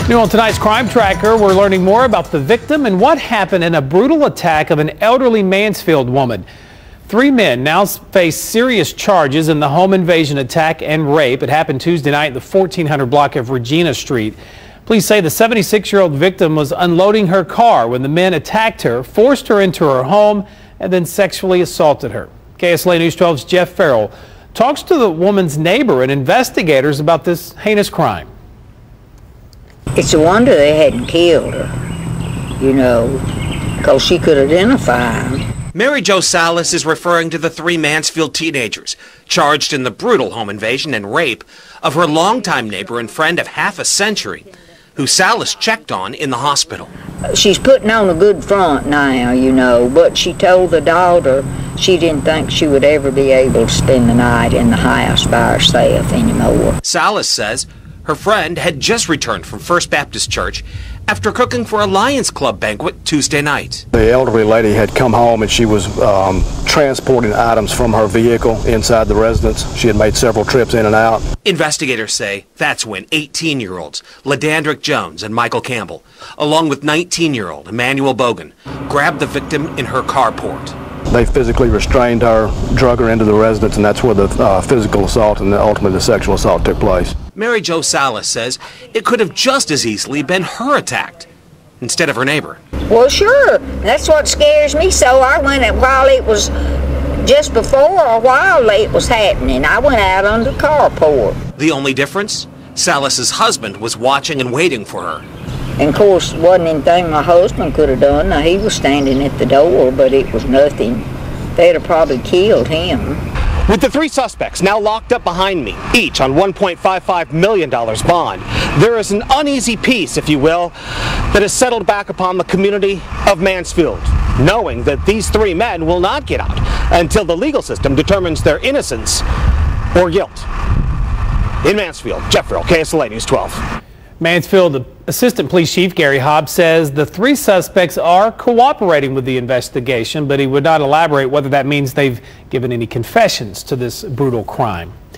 New on tonight's Crime Tracker, we're learning more about the victim and what happened in a brutal attack of an elderly Mansfield woman. 3 men now face serious charges in the home invasion attack and rape. It happened Tuesday night in the 1400 block of Regina Street. Police say the 76-year-old victim was unloading her car when the men attacked her, forced her into her home, and then sexually assaulted her. KSLA News 12's Jeff Farrell talks to the woman's neighbor and investigators about this heinous crime. It's a wonder they hadn't killed her, you know, because she could identify him. Mary Jo Sallis is referring to the 3 Mansfield teenagers charged in the brutal home invasion and rape of her longtime neighbor and friend of half a century, who Sallis checked on in the hospital. She's putting on a good front now, you know, but she told the daughter she didn't think she would ever be able to spend the night in the house by herself anymore. Sallis says her friend had just returned from First Baptist Church after cooking for a Lions Club banquet Tuesday night. The elderly lady had come home and she was transporting items from her vehicle inside the residence. She had made several trips in and out. Investigators say that's when 18-year-olds LaDandrick Jones and Michael Campbell, along with 19-year-old Emmanuel Bogan, grabbed the victim in her carport. They physically restrained her, drug her into the residence, and that's where the physical assault and ultimately the sexual assault took place. Mary Jo Sallis says it could have just as easily been her attacked instead of her neighbor. Well, sure. That's what scares me. So I went out while it was just before or while it was happening. I went out on the carport. The only difference? Sallis's husband was watching and waiting for her. And of course, wasn't anything my husband could have done. Now, he was standing at the door, but it was nothing. They'd have probably killed him. With the 3 suspects now locked up behind me, each on $1.55 million bond, there is an uneasy peace, if you will, that has settled back upon the community of Mansfield, knowing that these 3 men will not get out until the legal system determines their innocence or guilt. In Mansfield, Jeff Farrell, KSLA News 12. Mansfield Assistant Police Chief Gary Hobbs says the 3 suspects are cooperating with the investigation, but he would not elaborate whether that means they've given any confessions to this brutal crime.